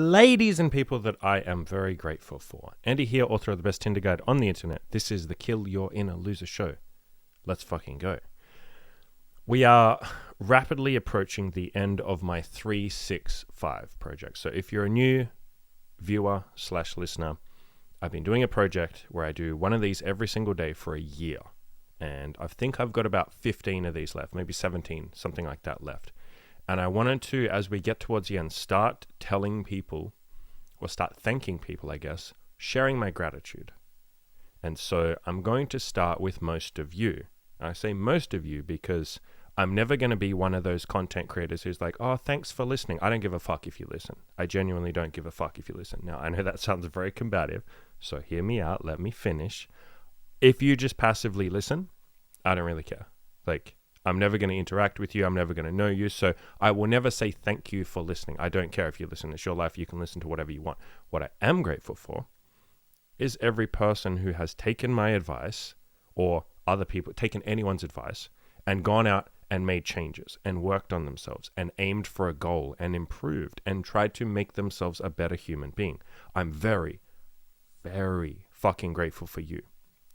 Ladies and people that I am very grateful for. Andy here, author of the best Tinder guide on the internet. This is the Kill Your Inner Loser show. Let's fucking go. We are rapidly approaching the end of my 365 project. So if you're a new viewer / listener, I've been doing a project where I do one of these every single day for a year. And I think I've got about 15 of these left, maybe 17, something like that left. And I wanted to, as we get towards the end, start telling people, or start thanking people, I guess, sharing my gratitude. And so I'm going to start with most of you. I say most of you because I'm never going to be one of those content creators who's like, oh, thanks for listening. I don't give a fuck if you listen. I genuinely don't give a fuck if you listen. Now, I know that sounds very combative, so hear me out. Let me finish. If you just passively listen, I don't really care. Like, I'm never going to interact with you. I'm never going to know you. So I will never say thank you for listening. I don't care if you listen. It's your life. You can listen to whatever you want. What I am grateful for is every person who has taken my advice or other people, taken anyone's advice and gone out and made changes and worked on themselves and aimed for a goal and improved and tried to make themselves a better human being. I'm very, very fucking grateful for you.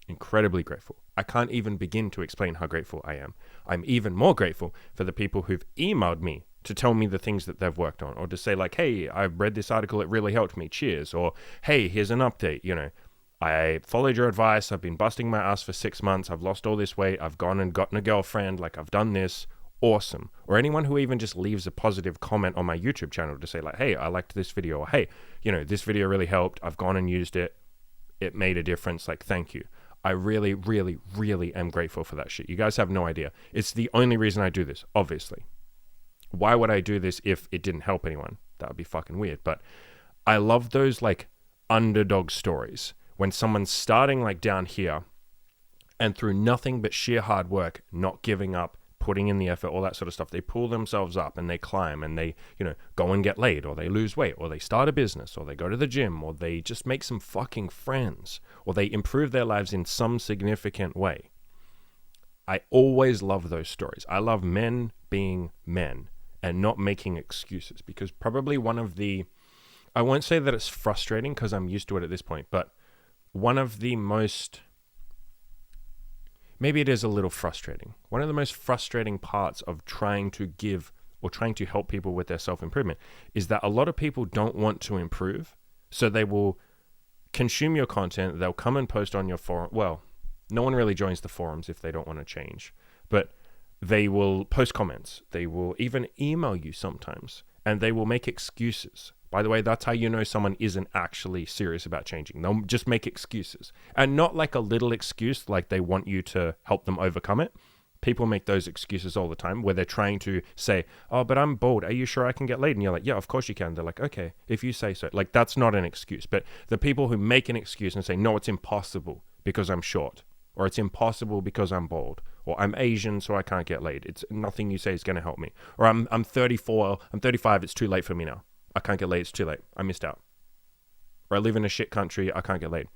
Incredibly grateful. I can't even begin to explain how grateful I am. I'm even more grateful for the people who've emailed me to tell me the things that they've worked on, or to say like, hey, I've read this article, it really helped me, cheers. Or, hey, here's an update, you know, I followed your advice, I've been busting my ass for 6 months, I've lost all this weight, I've gone and gotten a girlfriend, like I've done this, awesome. Or anyone who even just leaves a positive comment on my YouTube channel to say like, hey, I liked this video, or hey, you know, this video really helped, I've gone and used it, it made a difference, like thank you. I really, really, really am grateful for that shit. You guys have no idea. It's the only reason I do this, obviously. Why would I do this if it didn't help anyone? That would be fucking weird. But I love those like underdog stories when someone's starting like down here and through nothing but sheer hard work, not giving up, putting in the effort, all that sort of stuff, they pull themselves up and they climb and they, you know, go and get laid, or they lose weight, or they start a business, or they go to the gym, or they just make some fucking friends, or they improve their lives in some significant way. I always love those stories. I love men being men and not making excuses, because probably one of the, I won't say that it's frustrating because I'm used to it at this point, but one of the most, maybe it is a little frustrating. One of the most frustrating parts of trying to give or trying to help people with their self-improvement is that a lot of people don't want to improve. So they will consume your content. They'll come and post on your forum. Well, no one really joins the forums if they don't want to change. But they will post comments. They will even email you sometimes. And they will make excuses. By the way, that's how you know someone isn't actually serious about changing. They'll just make excuses. And not like a little excuse, like they want you to help them overcome it. People make those excuses all the time where they're trying to say, oh, but I'm bald. Are you sure I can get laid? And you're like, yeah, of course you can. They're like, okay, if you say so. Like, that's not an excuse. But the people who make an excuse and say, no, it's impossible because I'm short. Or it's impossible because I'm bald. Or I'm Asian, so I can't get laid. It's nothing you say is going to help me. Or I'm 34, I'm 35, it's too late for me now. I can't get laid, it's too late. I missed out. Or I live in a shit country, I can't get laid.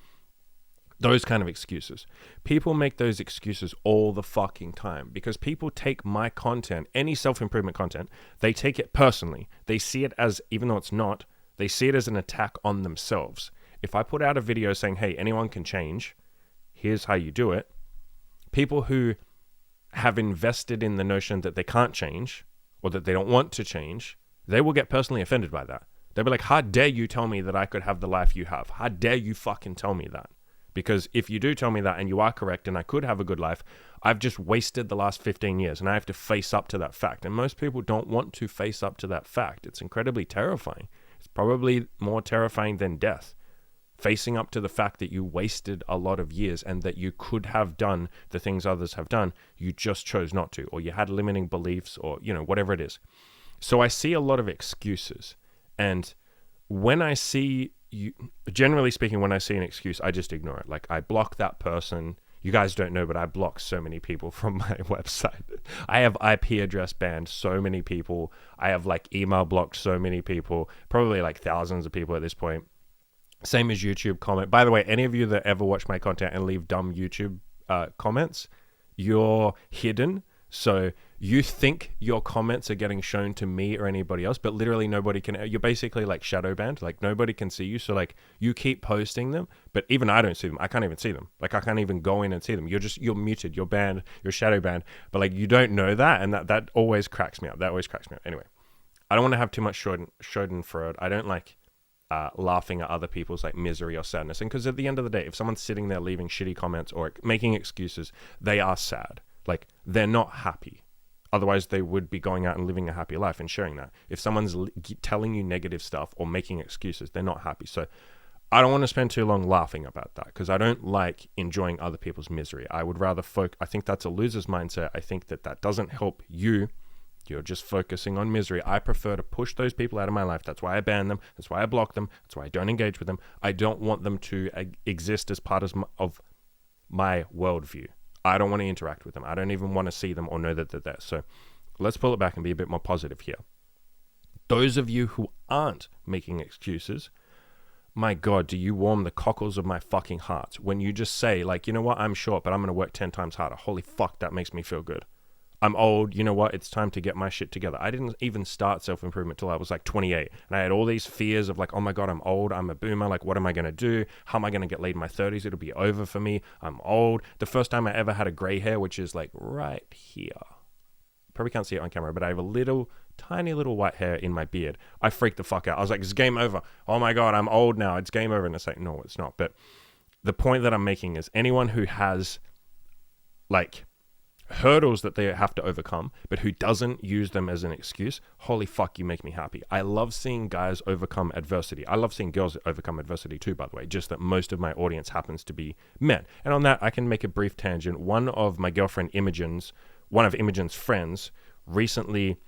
Those kind of excuses. People make those excuses all the fucking time because people take my content, any self-improvement content, they take it personally. They see it as, even though it's not, they see it as an attack on themselves. If I put out a video saying, hey, anyone can change, here's how you do it, people who have invested in the notion that they can't change or that they don't want to change, they will get personally offended by that. They'll be like, how dare you tell me that I could have the life you have? How dare you fucking tell me that? Because if you do tell me that and you are correct and I could have a good life, I've just wasted the last 15 years and I have to face up to that fact. And most people don't want to face up to that fact. It's incredibly terrifying. It's probably more terrifying than death. Facing up to the fact that you wasted a lot of years and that you could have done the things others have done, you just chose not to, or you had limiting beliefs, or, you know, whatever it is. So I see a lot of excuses. And when I see you, generally speaking, when I see an excuse, I just ignore it. Like, I block that person. You guys don't know, but I block so many people from my website. I have IP address banned so many people. I have like email blocked so many people, probably like thousands of people at this point. Same as YouTube comment. By the way, any of you that ever watch my content and leave dumb YouTube comments, you're hidden. So you think your comments are getting shown to me or anybody else, but literally nobody can. You're basically like shadow banned. Like nobody can see you. So like you keep posting them, but even I don't see them. I can't even see them. Like I can't even go in and see them. You're muted. You're banned. You're shadow banned. But like you don't know that, and that always cracks me up. That always cracks me up. Anyway, I don't want to have too much schadenfreude. I don't like laughing at other people's like misery or sadness. And because at the end of the day, if someone's sitting there leaving shitty comments or making excuses, they are sad. Like they're not happy. Otherwise, they would be going out and living a happy life and sharing that. If someone's telling you negative stuff or making excuses, they're not happy. So I don't want to spend too long laughing about that because I don't like enjoying other people's misery. I would rather I think that's a loser's mindset. I think that doesn't help you. You're just focusing on misery. I prefer to push those people out of my life. That's why I ban them. That's why I block them. That's why I don't engage with them. I don't want them to exist as part of my worldview. I don't want to interact with them. I don't even want to see them or know that they're there. So let's pull it back and be a bit more positive here. Those of you who aren't making excuses, my God, do you warm the cockles of my fucking heart when you just say, like, you know what, I'm short, but I'm going to work 10 times harder. Holy fuck, that makes me feel good. I'm old, you know what, it's time to get my shit together. I didn't even start self-improvement till I was like 28. And I had all these fears of like, oh my God, I'm old, I'm a boomer, like what am I going to do? How am I going to get laid in my 30s? It'll be over for me. I'm old. The first time I ever had a gray hair, which is like right here. Probably can't see it on camera, but I have a tiny little white hair in my beard. I freaked the fuck out. I was like, it's game over. Oh my God, I'm old now. It's game over. And it's like, no, it's not. But the point that I'm making is anyone who has like hurdles that they have to overcome, but who doesn't use them as an excuse, holy fuck, you make me happy. I love seeing guys overcome adversity. I love seeing girls overcome adversity too, by the way, just that most of my audience happens to be men. And on that, I can make a brief tangent. One of my girlfriend Imogen's friends recently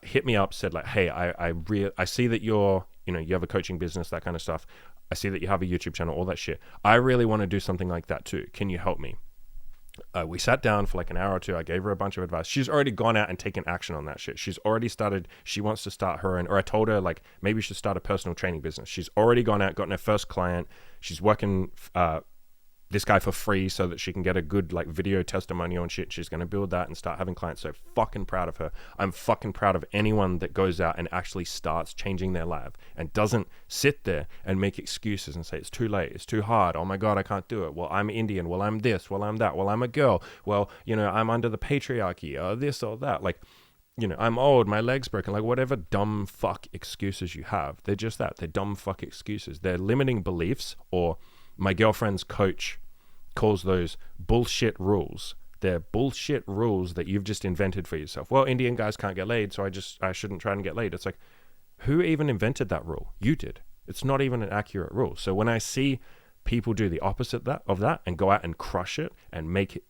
hit me up, said like, hey, I see that you have a coaching business, that kind of stuff. I see that you have a YouTube channel, all that shit. I really want to do something like that too. Can you help me? We sat down for like an hour or two. I gave her a bunch of advice. She's already gone out and taken action on that shit. She's already started. She wants to start her own, or I told her like maybe you should start a personal training business. She's already gone out, gotten her first client. She's working this guy for free so that she can get a good like video testimonial and shit. She's going to build that and start having clients. So fucking proud of her. I'm fucking proud of anyone that goes out and actually starts changing their life and doesn't sit there and make excuses and say it's too late, it's too hard, oh my God, I can't do it, well I'm Indian, well I'm this, well I'm that, well I'm a girl, well I'm under the patriarchy or this or that, like I'm old, my leg's broken, like whatever dumb fuck excuses you have, they're just that, they're dumb fuck excuses. They're limiting beliefs, or my girlfriend's coach calls those bullshit rules. They're bullshit rules that you've just invented for yourself. Well, Indian guys can't get laid, so I shouldn't try and get laid. It's like, who even invented that rule? You did. It's not even an accurate rule. So when I see people do the opposite of that and go out and crush it and make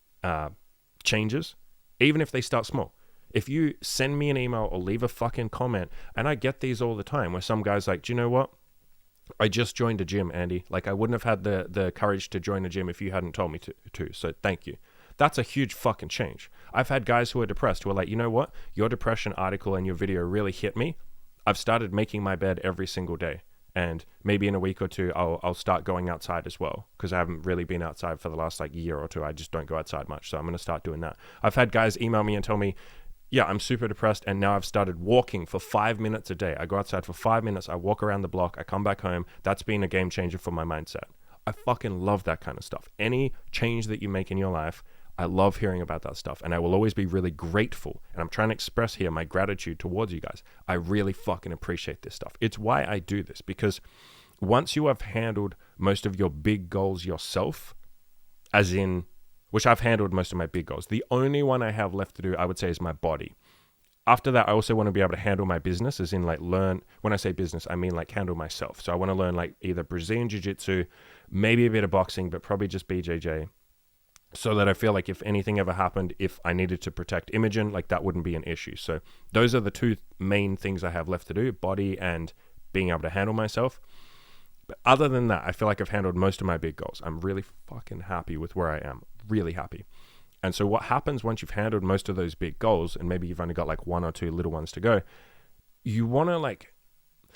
changes, even if they start small. If you send me an email or leave a fucking comment, and I get these all the time where some guy's like, do you know what? I just joined a gym, Andy. Like I wouldn't have had the courage to join a gym if you hadn't told me to. So thank you. That's a huge fucking change. I've had guys who are depressed who are like, you know what? Your depression article and your video really hit me. I've started making my bed every single day. And maybe in a week or two, I'll start going outside as well. Because I haven't really been outside for the last like year or two. I just don't go outside much. So I'm going to start doing that. I've had guys email me and tell me, yeah, I'm super depressed, and now I've started walking for 5 minutes a day. I go outside for 5 minutes, I walk around the block, I come back home. That's been a game changer for my mindset. I fucking love that kind of stuff. Any change that you make in your life, I love hearing about that stuff, and I will always be really grateful. And I'm trying to express here my gratitude towards you guys. I really fucking appreciate this stuff. It's why I do this, because once you have handled most of your big goals yourself, as in, which I've handled most of my big goals. The only one I have left to do, I would say, is my body. After that, I also want to be able to handle my business, as in like learn, when I say business, I mean like handle myself. So I want to learn like either Brazilian Jiu-Jitsu, maybe a bit of boxing, but probably just BJJ. So that I feel like if anything ever happened, if I needed to protect Imogen, like that wouldn't be an issue. So those are the two main things I have left to do, body and being able to handle myself. But other than that, I feel like I've handled most of my big goals. I'm really fucking happy with where I am. Really happy. And so what happens once you've handled most of those big goals, and maybe you've only got like one or two little ones to go, you want to like,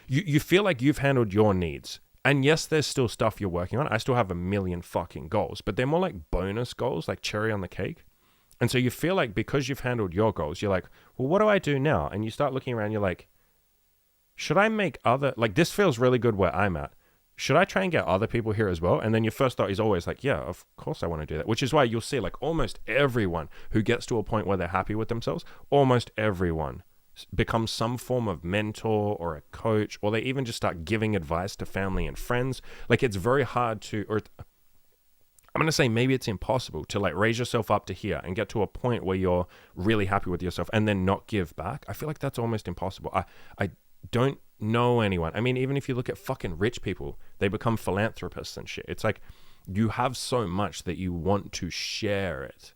you feel like you've handled your needs. And yes, there's still stuff you're working on. I still have a million fucking goals, but they're more like bonus goals, like cherry on the cake. And so you feel like because you've handled your goals, you're like, well, what do I do now? And you start looking around, you're like, should I make like this feels really good where I'm at. Should I try and get other people here as well? And then your first thought is always like, yeah, of course I want to do that. Which is why you'll see like almost everyone who gets to a point where they're happy with themselves, almost everyone becomes some form of mentor or a coach, or they even just start giving advice to family and friends. Like it's very hard to, or I'm going to say maybe it's impossible to like raise yourself up to here and get to a point where you're really happy with yourself and then not give back. I feel like that's almost impossible. I don't know anyone. I mean, even if you look at fucking rich people, they become philanthropists and shit. It's like you have so much that you want to share it.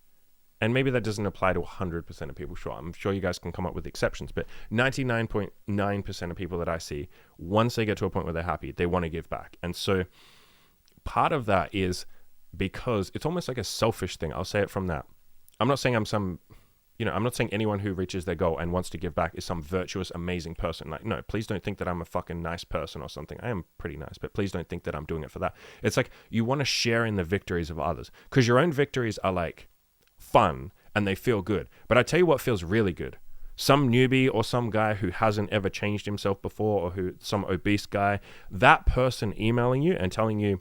And maybe that doesn't apply to 100% of people. Sure, I'm sure you guys can come up with exceptions, but 99.9% of people that I see, once they get to a point where they're happy, they want to give back. And so part of that is because it's almost like a selfish thing. I'll say it from that. I'm not saying I'm not saying anyone who reaches their goal and wants to give back is some virtuous, amazing person. Like, no, please don't think that I'm a fucking nice person or something. I am pretty nice, but please don't think that I'm doing it for that. It's like you want to share in the victories of others because your own victories are like fun and they feel good. But I tell you what feels really good. Some newbie or some guy who hasn't ever changed himself before, or who some obese guy, that person emailing you and telling you,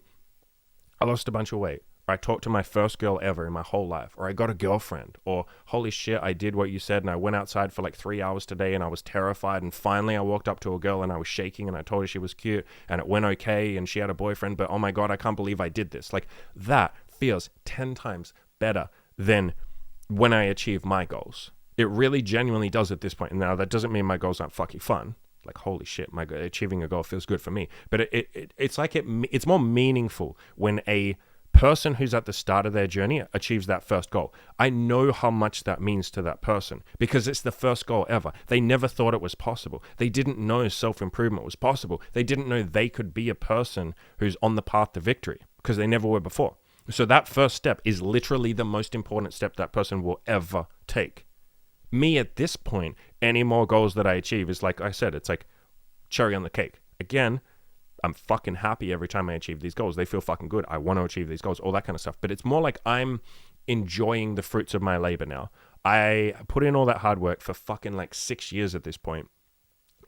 I lost a bunch of weight, or I talked to my first girl ever in my whole life, or I got a girlfriend, or holy shit, I did what you said and I went outside for like 3 hours today and I was terrified, and finally I walked up to a girl and I was shaking and I told her she was cute and it went okay and she had a boyfriend, but oh my God, I can't believe I did this. Like that feels 10 times better than when I achieve my goals. It really genuinely does at this point. Now, that doesn't mean my goals aren't fucking fun. Like, holy shit, achieving a goal feels good for me. But it's like it's more meaningful when a person who's at the start of their journey achieves that first goal. I know how much that means to that person because it's the first goal ever. They never thought it was possible. They didn't know self-improvement was possible. They didn't know they could be a person who's on the path to victory because they never were before. So that first step is literally the most important step that person will ever take. Me at this point, any more goals that I achieve is like I said, it's like cherry on the cake. Again, I'm fucking happy every time I achieve these goals. They feel fucking good. I want to achieve these goals, all that kind of stuff. But it's more like I'm enjoying the fruits of my labor now. I put in all that hard work for fucking like 6 years at this point.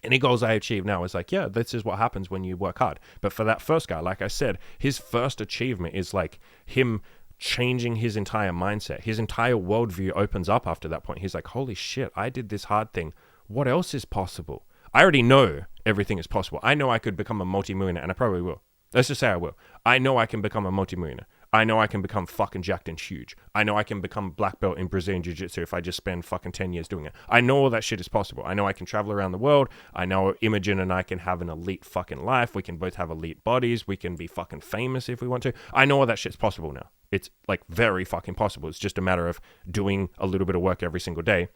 Any goals I achieve now is like, yeah, this is what happens when you work hard. But for that first guy, like I said, his first achievement is like him changing his entire mindset. His entire worldview opens up after that point. He's like, holy shit, I did this hard thing. What else is possible? I already know everything is possible. I know I could become a multi-millionaire, and I probably will. Let's just say I will. I know I can become a multi-millionaire. I know I can become fucking jacked and huge. I know I can become black belt in Brazilian Jiu-Jitsu if I just spend fucking 10 years doing it. I know all that shit is possible. I know I can travel around the world. I know Imogen and I can have an elite fucking life. We can both have elite bodies. We can be fucking famous if we want to. I know all that shit's possible now. It's like very fucking possible. It's just a matter of doing a little bit of work every single day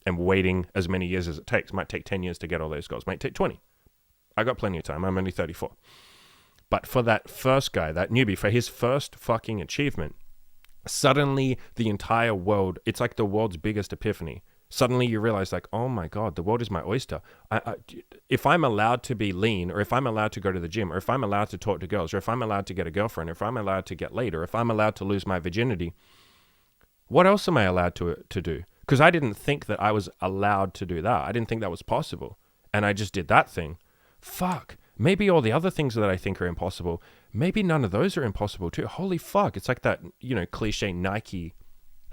and waiting as many years as it takes. Might take 10 years to get all those goals. Might take 20. I got plenty of time. I'm only 34. But for that first guy, that newbie, for his first fucking achievement, suddenly the entire world, it's like the world's biggest epiphany. Suddenly you realize like, oh my God, the world is my oyster. If I'm allowed to be lean, or if I'm allowed to go to the gym, or if I'm allowed to talk to girls, or if I'm allowed to get a girlfriend, or if I'm allowed to get laid, or if I'm allowed to lose my virginity, what else am I allowed to do? Because I didn't think that I was allowed to do that. I didn't think that was possible. And I just did that thing. Fuck. Maybe all the other things that I think are impossible, maybe none of those are impossible too. Holy fuck. It's like that, cliche Nike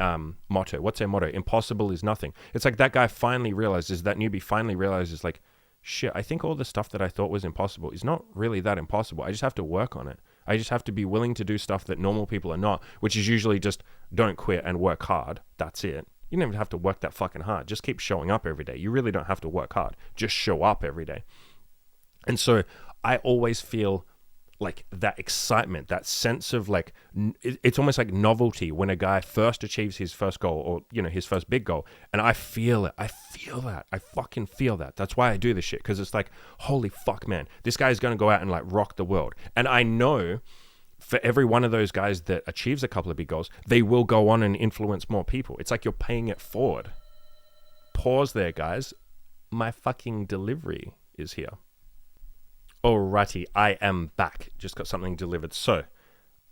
motto. What's their motto? Impossible is nothing. It's like that guy finally realizes, that newbie finally realizes like, shit, I think all the stuff that I thought was impossible is not really that impossible. I just have to work on it. I just have to be willing to do stuff that normal people are not, which is usually just don't quit and work hard. That's it. You don't even have to work that fucking hard. Just keep showing up every day. You really don't have to work hard. Just show up every day. And so I always feel like that excitement, that sense of like, it's almost like novelty when a guy first achieves his first goal, or, his first big goal. And I feel it. I feel that. I fucking feel that. That's why I do this shit. Because it's like, holy fuck, man, this guy is going to go out and like rock the world. And I know for every one of those guys that achieves a couple of big goals, they will go on and influence more people. It's like you're paying it forward. Pause there, guys. My fucking delivery is here. Alrighty, I am back. Just got something delivered. So,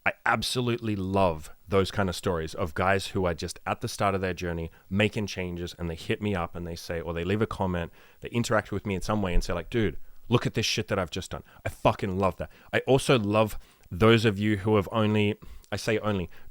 I absolutely love those kind of stories of guys who are just at the start of their journey making changes, and they hit me up and they say, or they leave a comment, they interact with me in some way and say like, dude, look at this shit that I've just done. I fucking love that. I also love those of you who have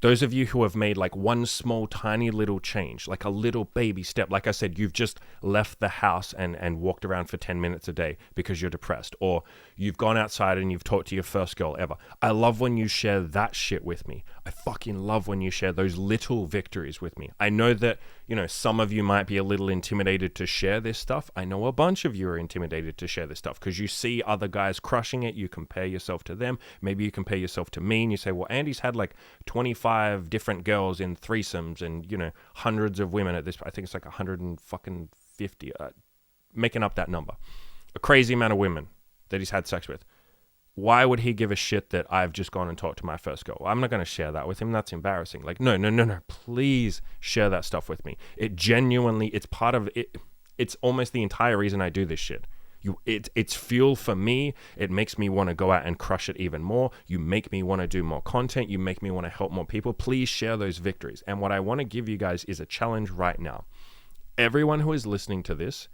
those of you who have made like one small tiny little change, like a little baby step. Like I said, you've just left the house and walked around for 10 minutes a day because you're depressed, or you've gone outside and you've talked to your first girl ever. I love when you share that shit with me. I fucking love when you share those little victories with me. I know that, some of you might be a little intimidated to share this stuff. I know a bunch of you are intimidated to share this stuff because you see other guys crushing it. You compare yourself to them. Maybe you compare yourself to me and you say, well, Andy's had like 25 different girls in threesomes and, hundreds of women at this. I think it's like 150, making up that number. A crazy amount of women that he's had sex with. Why would he give a shit that I've just gone and talked to my first girl? I'm not going to share that with him. That's embarrassing. Like, no. Please share that stuff with me. It genuinely, it's part of it. It's almost the entire reason I do this shit. It's fuel for me. It makes me want to go out and crush it even more. You make me want to do more content. You make me want to help more people. Please share those victories. And what I want to give you guys is a challenge right now. Everyone who is listening to this,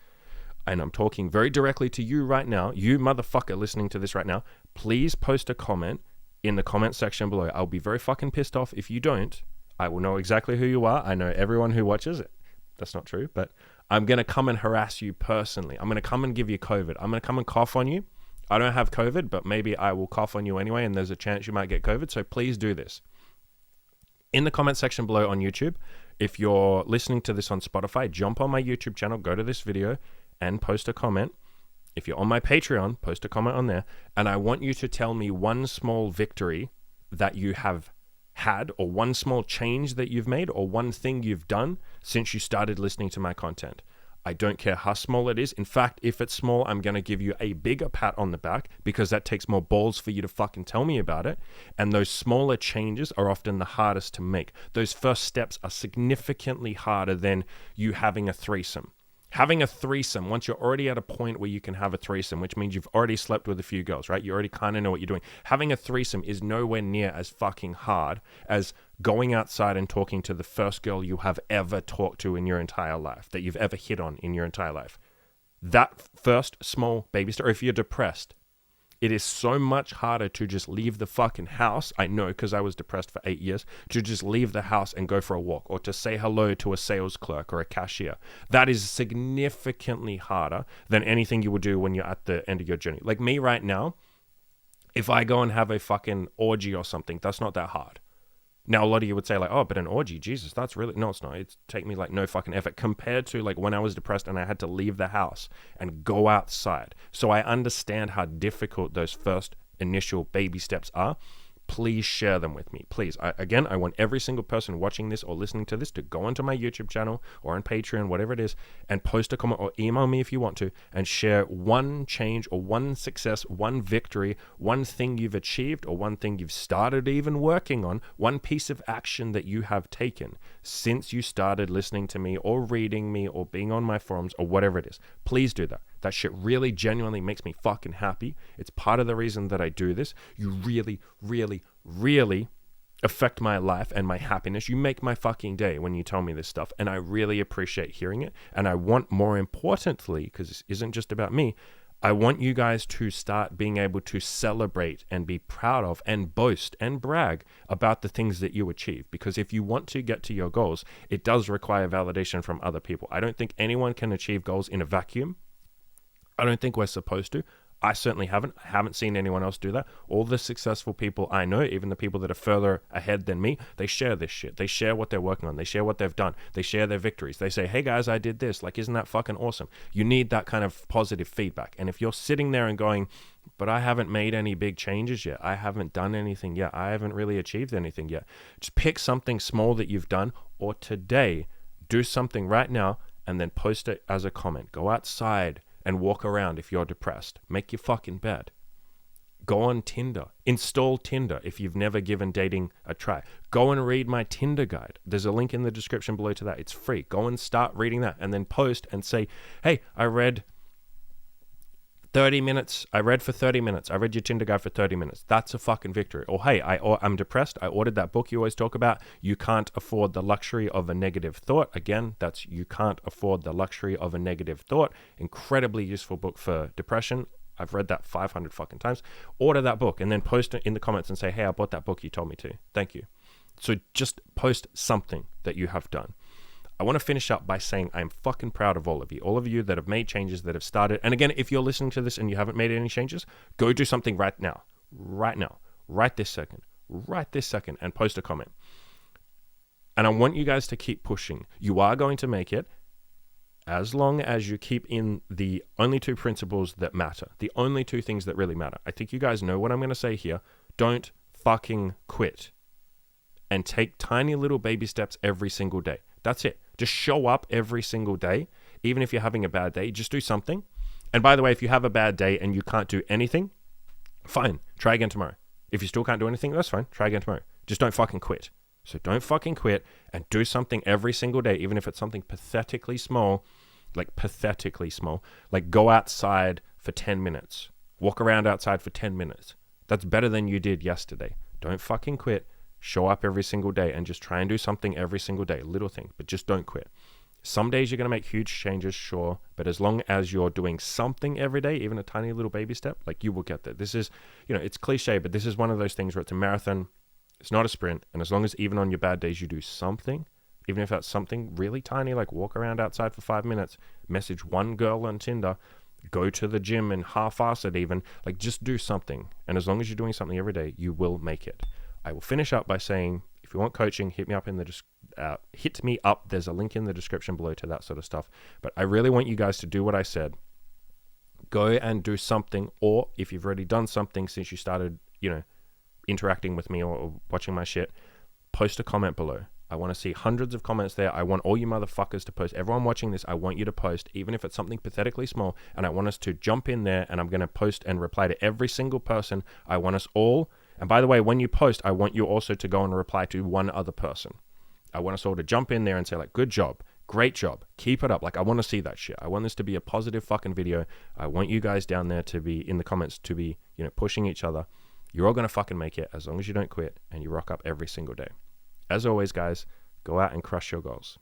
and I'm talking very directly to you right now, you motherfucker listening to this right now, please post a comment in the comment section below. I'll be very fucking pissed off if you don't. I will know exactly who you are. I know everyone who watches it. That's not true, but I'm going to come and harass you personally. I'm going to come and give you COVID. I'm going to come and cough on you. I don't have COVID, but maybe I will cough on you anyway, and there's a chance you might get COVID, so please do this. In the comment section below on YouTube, if you're listening to this on Spotify, jump on my YouTube channel, go to this video, and post a comment. If you're on my Patreon, post a comment on there, and I want you to tell me one small victory that you have had, or one small change that you've made, or one thing you've done since you started listening to my content. I don't care how small it is. In fact, if it's small, I'm going to give you a bigger pat on the back because that takes more balls for you to fucking tell me about it. And those smaller changes are often the hardest to make. Those first steps are significantly harder than you having a threesome. Having a threesome, once you're already at a point where you can have a threesome, which means you've already slept with a few girls, right? You already kind of know what you're doing. Having a threesome is nowhere near as fucking hard as going outside and talking to the first girl you have ever talked to in your entire life, that you've ever hit on in your entire life. That first small baby step, or if you're depressed, it is so much harder to just leave the fucking house. I know, because I was depressed for 8 years, to just leave the house and go for a walk, or to say hello to a sales clerk or a cashier. That is significantly harder than anything you would do when you're at the end of your journey. Like me right now, if I go and have a fucking orgy or something, that's not that hard. Now, a lot of you would say like, oh, but an orgy, Jesus, that's really, no, it's not. It's take me like no fucking effort compared to like when I was depressed and I had to leave the house and go outside. So I understand how difficult those first initial baby steps are. Please share them with me. Please. I want every single person watching this or listening to this to go onto my YouTube channel or on Patreon, whatever it is, and post a comment or email me if you want to, and share one change or one success, one victory, one thing you've achieved or one thing you've started even working on, one piece of action that you have taken since you started listening to me or reading me or being on my forums or whatever it is. Please do that. That shit really genuinely makes me fucking happy. It's part of the reason that I do this. You really, really, really affect my life and my happiness. You make my fucking day when you tell me this stuff, and I really appreciate hearing it. And I want, more importantly, because this isn't just about me, I want you guys to start being able to celebrate and be proud of and boast and brag about the things that you achieve. Because if you want to get to your goals, it does require validation from other people. I don't think anyone can achieve goals in a vacuum. I don't think we're supposed to. I certainly haven't. I haven't seen anyone else do that. All the successful people I know, even the people that are further ahead than me, they share this shit. They share what they're working on. They share what they've done. They share their victories. They say, hey guys, I did this. Like, isn't that fucking awesome? You need that kind of positive feedback. And if you're sitting there and going, but I haven't made any big changes yet. I haven't done anything yet. I haven't really achieved anything yet. Just pick something small that you've done, or today, do something right now and then post it as a comment. Go outside and walk around if you're depressed. Make your fucking bed. Go on Tinder. Install Tinder if you've never given dating a try. Go and read my Tinder guide. There's a link in the description below to that. It's free. Go and start reading that and then post and say, hey, I read 30 minutes. I read for 30 minutes. I read your Tinder guide for 30 minutes. That's a fucking victory. Or hey, I'm depressed. I ordered that book you always talk about. You can't afford the luxury of a negative thought. Again, that's You Can't Afford the Luxury of a Negative Thought. Incredibly useful book for depression. I've read that 500 fucking times. Order that book and then post it in the comments and say, hey, I bought that book you told me to. Thank you. So just post something that you have done. I want to finish up by saying I'm fucking proud of all of you that have made changes, that have started. And again, if you're listening to this and you haven't made any changes, go do something right now, right this second, and post a comment. And I want you guys to keep pushing. You are going to make it as long as you keep in the only two principles that matter, the only two things that really matter. I think you guys know what I'm going to say here. Don't fucking quit. And take tiny little baby steps every single day. That's it. Just show up every single day. Even if you're having a bad day, just do something. And by the way, if you have a bad day and you can't do anything, fine. Try again tomorrow. If you still can't do anything, that's fine. Try again tomorrow. Just don't fucking quit. So don't fucking quit and do something every single day, even if it's something pathetically small, like go outside for 10 minutes. Walk around outside for 10 minutes. That's better than you did yesterday. Don't fucking quit. Show up every single day and just try and do something every single day. Little thing, but just don't quit. Some days you're going to make huge changes, sure. But as long as you're doing something every day, even a tiny little baby step, like you will get there. This is, it's cliche, but this is one of those things where it's a marathon. It's not a sprint. And as long as even on your bad days you do something, even if that's something really tiny, like walk around outside for 5 minutes, message one girl on Tinder, go to the gym and half-ass it even, like just do something. And as long as you're doing something every day, you will make it. I will finish up by saying, if you want coaching, hit me up There's a link in the description below to that sort of stuff. But I really want you guys to do what I said. Go and do something, or if you've already done something since you started, interacting with me or watching my shit, post a comment below. I want to see hundreds of comments there. I want all you motherfuckers to post. Everyone watching this, I want you to post, even if it's something pathetically small, and I want us to jump in there, and I'm going to post and reply to every single person. I want us all. And by the way, when you post, I want you also to go and reply to one other person. I want us all to jump in there and say, like, good job, great job, keep it up. Like, I want to see that shit. I want this to be a positive fucking video. I want you guys down there to be in the comments to be, pushing each other. You're all going to fucking make it as long as you don't quit and you rock up every single day. As always, guys, go out and crush your goals.